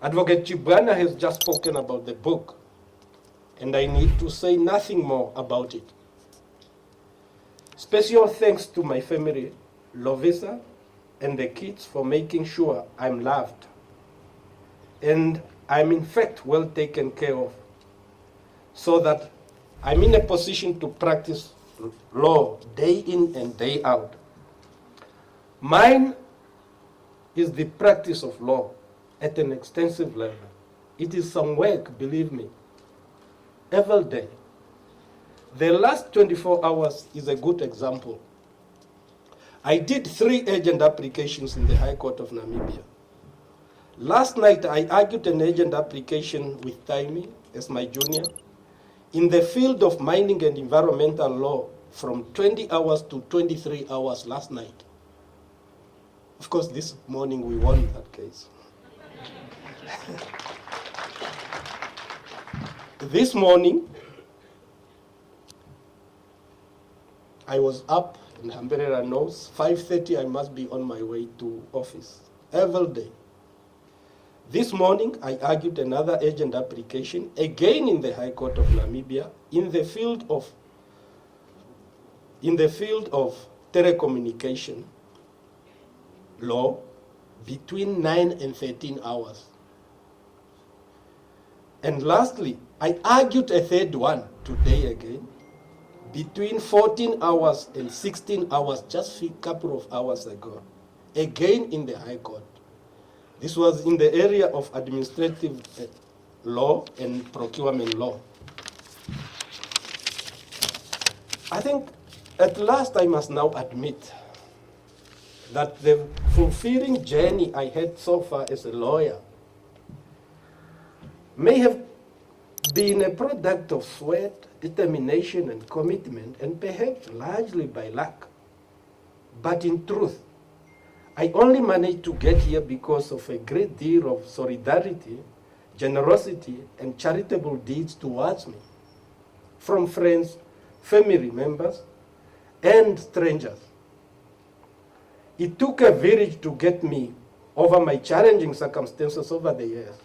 Advocate Chibwana has just spoken about the book, and I need to say nothing more about it. Special thanks to my family, Lovisa, and the kids for making sure I'm loved. And I'm in fact well taken care of, so that I'm in a position to practice law day in and day out. Mine is the practice of law at an extensive level. It is some work, believe me, every day. The last 24 hours is a good example. I did 3 agent applications in the High Court of Namibia. Last night, I argued an agent application with Taimi as my junior in the field of mining and environmental law from 20 hours to 23 hours last night. Of course, this morning we won that case. This morning, I was up, and Hamberera knows, 5:30 I must be on my way to office every day. This morning, I argued another agent application, again in the High Court of Namibia, in the field of telecommunication law between 9 and 13 hours. And lastly, I argued a third one today again, between 14 hours and 16 hours, just a couple of hours ago, again in the High Court. This was in the area of administrative law and procurement law. I think at last I must now admit that the fulfilling journey I had so far as a lawyer may have been a product of sweat, determination, and commitment, and perhaps largely by luck. But in truth, I only managed to get here because of a great deal of solidarity, generosity, and charitable deeds towards me, from friends, family members, and strangers. It took a village to get me over my challenging circumstances over the years.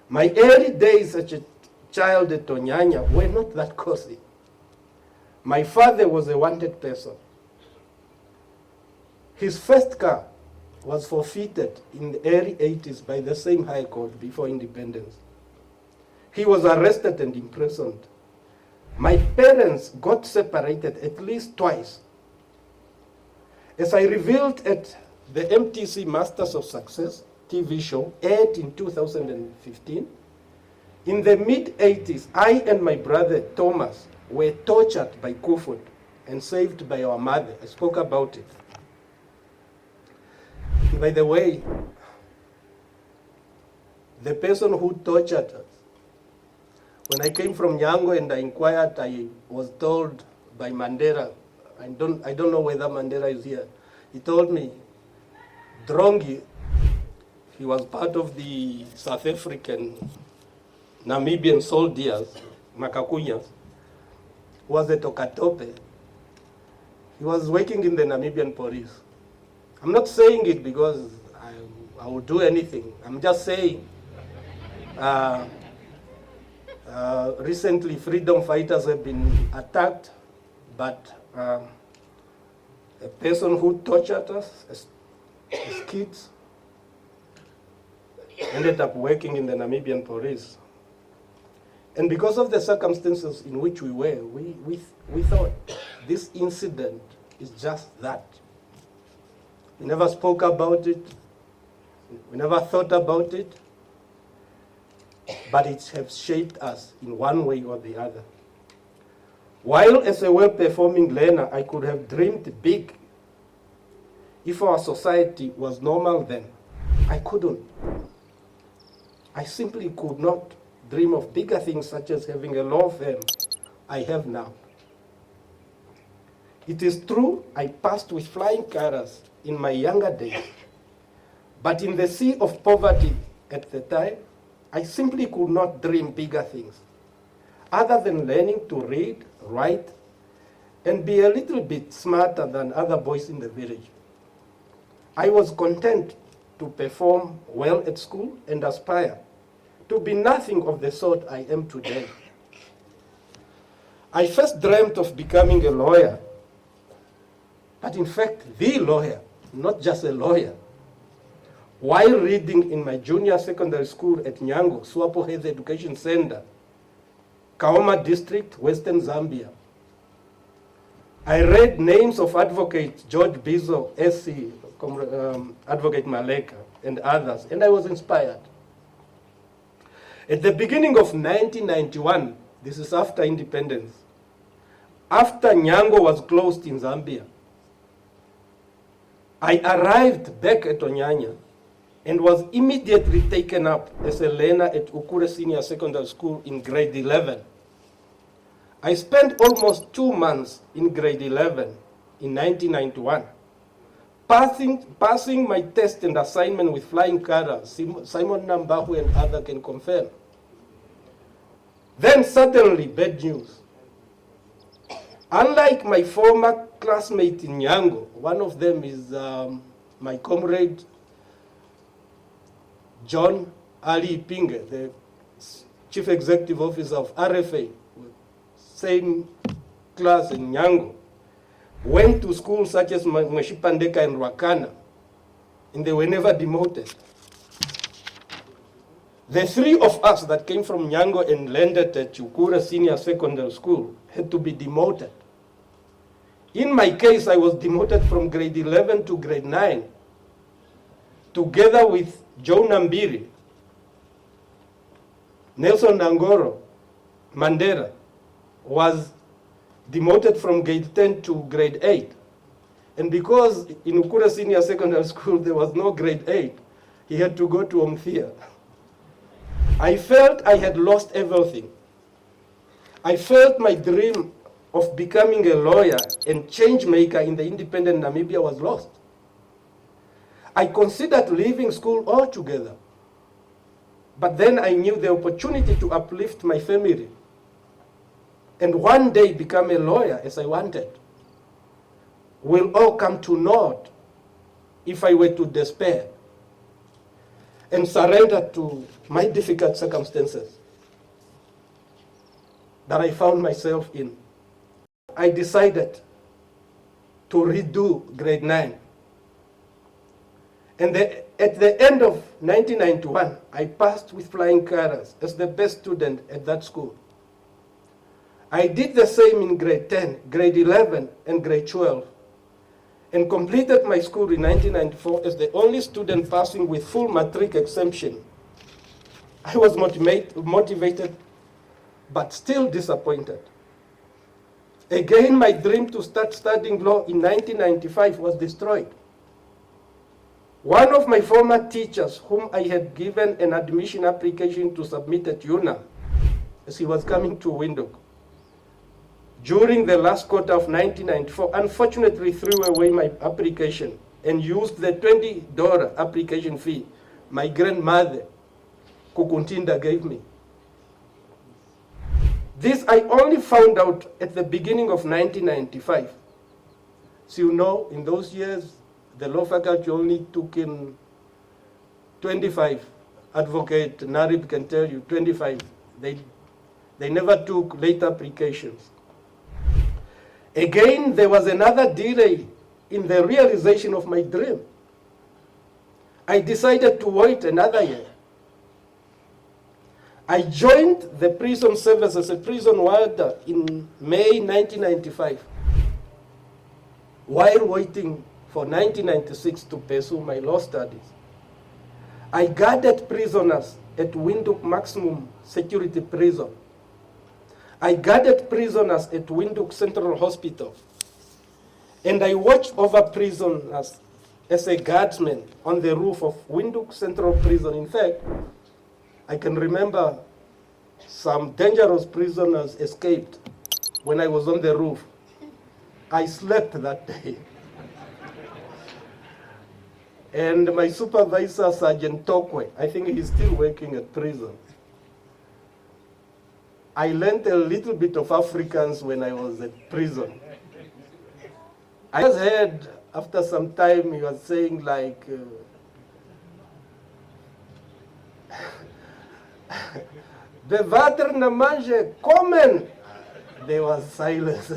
My early days as a child at Tonyanya were not that cozy. My father was a wanted person. His first car was forfeited in the early 80s by the same High Court before independence. He was arrested and imprisoned. My parents got separated at least twice. As I revealed at the MTC Masters of Success TV show aired in 2015, in the mid-80s, I and my brother Thomas were tortured by Kufut and saved by our mother. I spoke about it. By the way, the person who tortured us, when I came from Nyango and I inquired, I was told by Mandela, I don't know whether Mandela is here, he told me, Drongi, he was part of the South African Namibian soldiers, Makakunyas, was at Okatope. He was working in the Namibian police. I'm not saying it because I will do anything. I'm just saying, recently freedom fighters have been attacked, but a person who tortured us as kids ended up working in the Namibian police. And because of the circumstances in which we were, we thought this incident is just that. We never spoke about it. We never thought about it. But it has shaped us in one way or the other. While as a well-performing learner, I could have dreamed big. If our society was normal then, I couldn't. I simply could not dream of bigger things such as having a law firm I have now. It is true I passed with flying colors in my younger days, but in the sea of poverty at the time, I simply could not dream bigger things, other than learning to read, write, and be a little bit smarter than other boys in the village. I was content to perform well at school and aspire to be nothing of the sort I am today. I first dreamt of becoming a lawyer, but in fact, the lawyer, not just a lawyer. While reading in my junior secondary school at Nyango, Swapo Health Education Center, Kaoma District, Western Zambia, I read names of advocates George Bizo, SC, Advocate Maleka, and others, and I was inspired. At the beginning of 1991, this is after independence, after Nyango was closed in Zambia, I arrived back at Onyanya and was immediately taken up as a learner at Ukure Senior Secondary School in grade 11. I spent almost 2 months in grade 11 in 1991, passing my test and assignment with flying colors. Simon Nambahu and others can confirm. Then suddenly, bad news. Unlike my former classmate in Nyango, one of them is my comrade John Ali Pinge, the Chief Executive Officer of RFA, same class in Nyango, went to schools such as Mweshipandeka and Rwakana, and they were never demoted. The 3 of us that came from Nyango and landed at Ukura Senior Secondary School had to be demoted. In my case, I was demoted from grade 11 to grade 9, together with Joe Nambiri, Nelson Nangoro, Mandela was demoted from grade 10 to grade 8. And because in Ukura Senior Secondary School there was no grade 8, he had to go to Omthia. I felt I had lost everything. I felt my dream of becoming a lawyer and change maker in the independent Namibia was lost. I considered leaving school altogether. But then I knew the opportunity to uplift my family and one day become a lawyer as I wanted will all come to naught if I were to despair and surrender to my difficult circumstances that I found myself in. I decided to redo grade 9. And at the end of 1991, I passed with flying colors as the best student at that school. I did the same in grade 10, grade 11, and grade 12, and completed my school in 1994 as the only student passing with full matric exemption. I was motivated, but still disappointed. Again, my dream to start studying law in 1995 was destroyed. One of my former teachers, whom I had given an admission application to submit at UNA, as he was coming to Windhoek, during the last quarter of 1994, unfortunately threw away my application and used the $20 application fee my grandmother, Kukuntinda, gave me. This I only found out at the beginning of 1995. So you know, in those years, the law faculty only took in 25. Advocate Narib can tell you, 25. They never took late applications. Again, there was another delay in the realization of my dream. I decided to wait another year. I joined the prison service as a prison warder in May 1995, while waiting for 1996 to pursue my law studies. I guarded prisoners at Windhoek Maximum Security Prison. I guarded prisoners at Windhoek Central Hospital. And I watched over prisoners as a guardsman on the roof of Windhoek Central Prison. In fact, I can remember some dangerous prisoners escaped when I was on the roof. I slept that day. And my supervisor, Sergeant Tokwe, I think he's still working at prison. I learned a little bit of Afrikaans when I was at prison. I just heard after some time he was saying like, Bevader Namandje, komen! There was silence.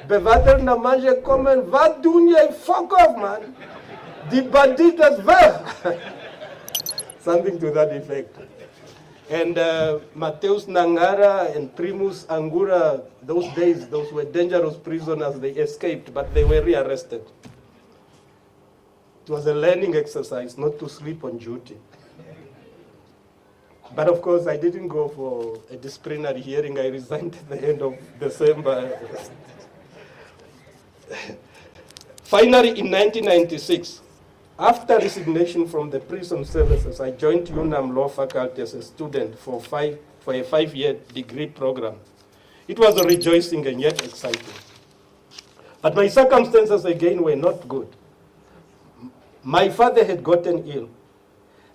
Bevader Namandje, komen, wat doen jij? Fuck off, man. Die bandit is weg. Something to that effect. And Mateus Nangara and Primus Angura, those days, those were dangerous prisoners. They escaped, but they were rearrested. It was a learning exercise not to sleep on duty. But of course, I didn't go for a disciplinary hearing. I resigned at the end of December. Finally, in 1996, after resignation from the prison services, I joined UNAM Law Faculty as a student for a 5-year degree program. It was rejoicing and yet exciting. But my circumstances again were not good. My father had gotten ill.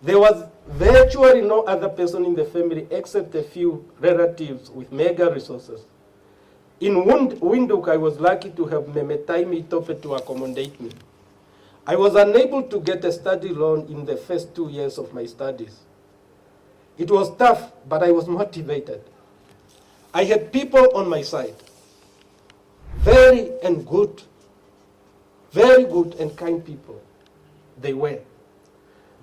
There was virtually no other person in the family except a few relatives with mega resources. In Windhoek, I was lucky to have Memetaimi Tope to accommodate me. I was unable to get a study loan in the first 2 years of my studies. It was tough, but I was motivated. I had people on my side. Very good and kind people. They were.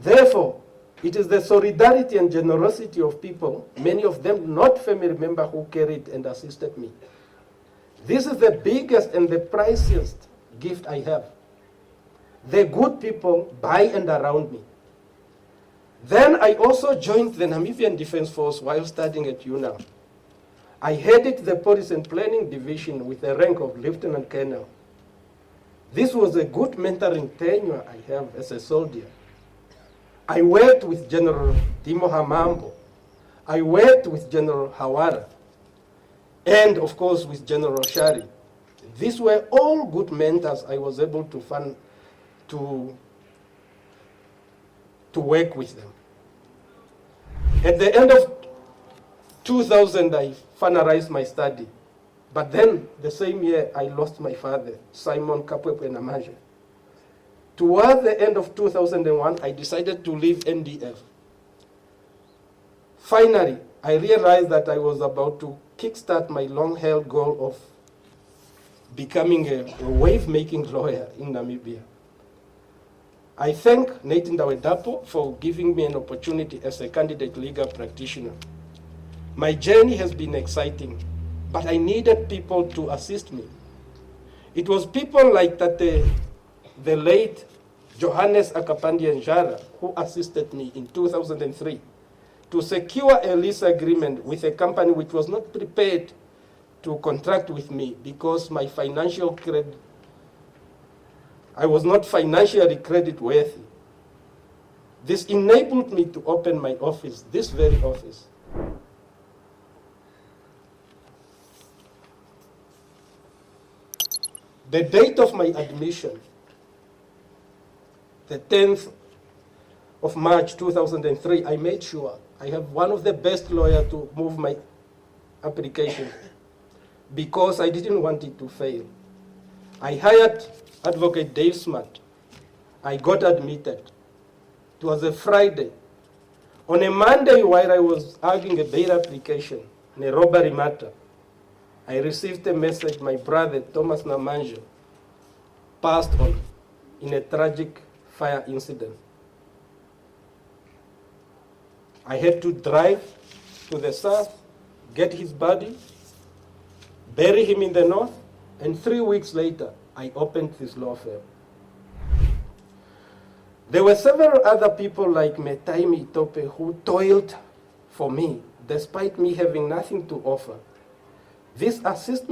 Therefore, it is the solidarity and generosity of people, many of them not family members, who carried and assisted me. This is the biggest and the priciest gift I have. The good people by and around me. Then I also joined the Namibian Defense Force while studying at UNAM. I headed the Police and Planning Division with the rank of Lieutenant Colonel. This was a good mentoring tenure I have as a soldier. I worked with General Timo Hamambo. I worked with General Hawara. And of course with General Shari. These were all good mentors I was able to work with them. At the end of 2000, I finalized my study. But then, the same year, I lost my father, Simon Kapwepwe Namandje. Toward the end of 2001, I decided to leave NDF. Finally, I realized that I was about to kickstart my long-held goal of becoming a wave-making lawyer in Namibia. I thank Nathan Dawedapo for giving me an opportunity as a candidate legal practitioner. My journey has been exciting, but I needed people to assist me. It was people like that the late Johannes Akapandi Njara who assisted me in 2003 to secure a lease agreement with a company which was not prepared to contract with me because my financial credit, I was not financially credit worthy. This enabled me to open my office, this very office. The date of my admission, the 10th of March 2003, I made sure I have one of the best lawyers to move my application because I didn't want it to fail. I hired Advocate Dave Smart. I got admitted. It was a Friday. On a Monday, while I was arguing a bail application in a robbery matter, I received a message my brother, Thomas Namandje, passed on in a tragic fire incident. I had to drive to the south, get his body, bury him in the north, and 3 weeks later, I opened this law firm. There were several other people like Metaimi Tope who toiled for me, despite me having nothing to offer. This assisted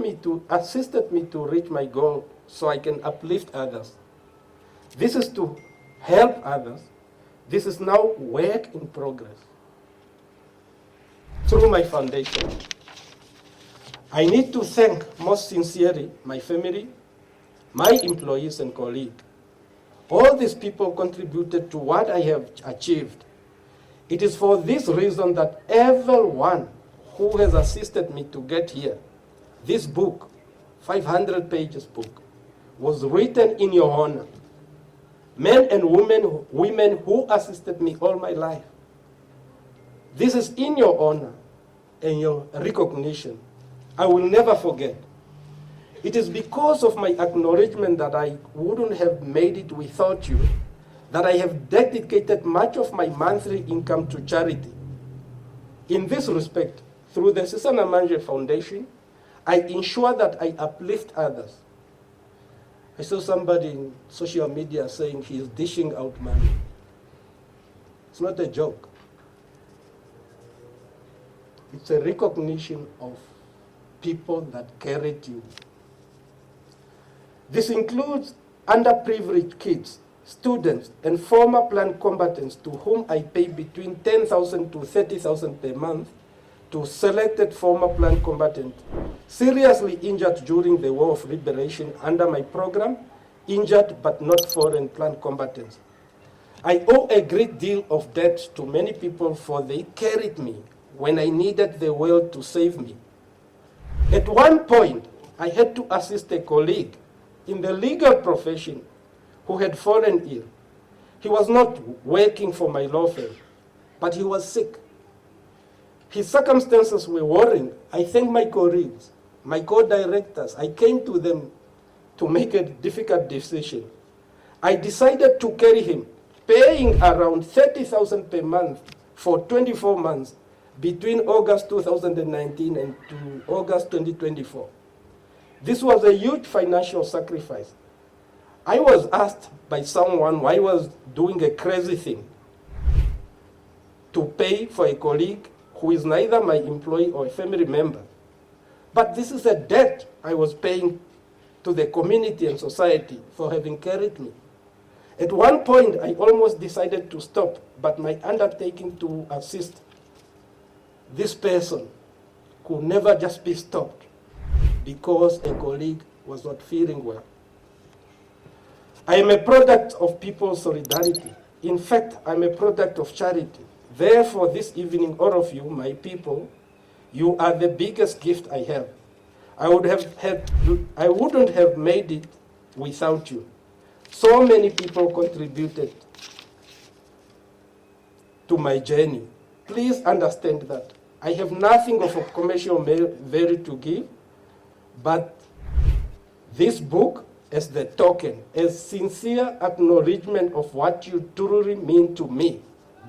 me to reach my goal so I can uplift others. This is to help others. This is now work in progress. Through my foundation, I need to thank most sincerely my family, my employees and colleagues. All these people contributed to what I have achieved. It is for this reason that everyone who has assisted me to get here, this book, 500 pages book, was written in your honor. Men and women who assisted me all my life. This is in your honor and your recognition. I will never forget. It is because of my acknowledgement that I wouldn't have made it without you that I have dedicated much of my monthly income to charity. In this respect, through the Sisa Namandje Foundation, I ensure that I uplift others. I saw somebody in social media saying he is dishing out money. It's not a joke. It's a recognition of people that carried you. This includes underprivileged kids, students, and former planned combatants to whom I pay between 10,000 to 30,000 per month, to selected former planned combatants seriously injured during the War of Liberation under my program, injured but not foreign planned combatants. I owe a great deal of debt to many people, for they carried me when I needed the world to save me. At one point, I had to assist a colleague in the legal profession who had fallen ill. He was not working for my law firm, but he was sick. His circumstances were worrying. I thanked my colleagues, my co-directors. I came to them to make a difficult decision. I decided to carry him, paying around 30,000 per month for 24 months between August 2019 and to August 2024. This was a huge financial sacrifice. I was asked by someone why I was doing a crazy thing to pay for a colleague who is neither my employee or a family member. But this is a debt I was paying to the community and society for having carried me. At one point, I almost decided to stop, but my undertaking to assist this person could never just be stopped because a colleague was not feeling well. I am a product of people's solidarity. In fact, I'm a product of charity. Therefore, this evening, all of you, my people, you are the biggest gift I have. I wouldn't have made it without you. So many people contributed to my journey. Please understand that I have nothing of a commercial value to give, but this book as the token, as sincere acknowledgement of what you truly mean to me,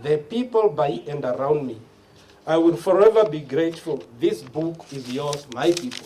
the people by and around me. I will forever be grateful. This book is yours, my people.